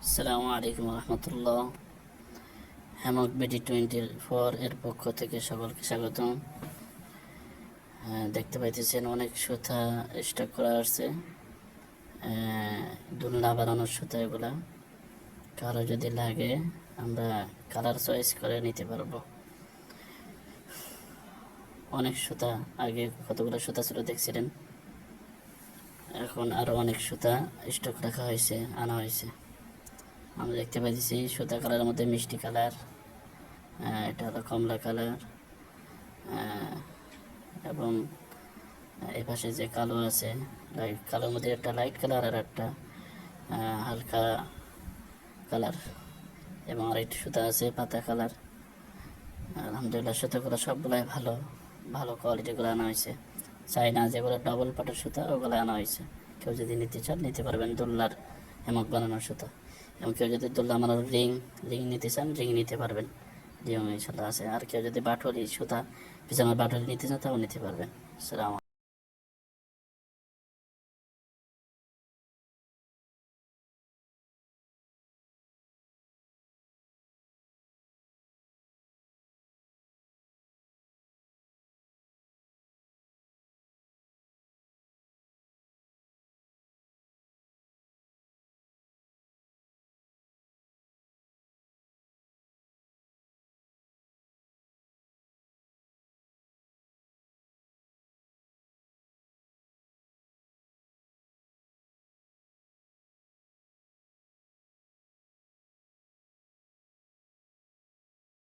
আসসালামু আলাইকুম রহমতুল্লাহ। Hammock BD24 এর পক্ষ থেকে সকলকে স্বাগতম। দেখতে পাইতেছেন অনেক সুতা স্টক করা আসছে, দুলনা বানানোর সুতা। এগুলা কারো যদি লাগে আমরা কালার চয়েস করে নিতে পারবো। অনেক সুতা, আগে কতগুলো সুতা ছিল দেখছিলেন, এখন আরও অনেক সুতা স্টক রাখা হয়েছে, আনা হয়েছে। আমরা দেখতে পাইতেছি সুতা কালারের মধ্যে মিষ্টি কালার, এটা হলো কমলা কালার, এবং এই পাশে যে কালো আছে, লাইট কালোর মধ্যে একটা লাইট কালার আর একটা হালকা কালার, এবং আরেকটি সুতা আছে পাতা কালার। আলহামদুলিল্লাহ সুতাগুলো সবগুলাই ভালো ভালো কোয়ালিটিগুলো আনা হয়েছে। চাইনা যেগুলো ডবল পাটের সুতা ওগুলো আনা হয়েছে। কেউ যদি নিতে চান নিতে পারবেন, দোলনার হেমক বানানোর সুতা। এবং কেউ যদি দোলনা বানানোর রিং নিতে চান রিং নিতে পারবেন, রিং ইনশাল্লাহ আছে। আর কেউ যদি বাটুরি সুতা, পিছনের বাটুরি নিতে চান তাও নিতে পারবেন। আসসালামু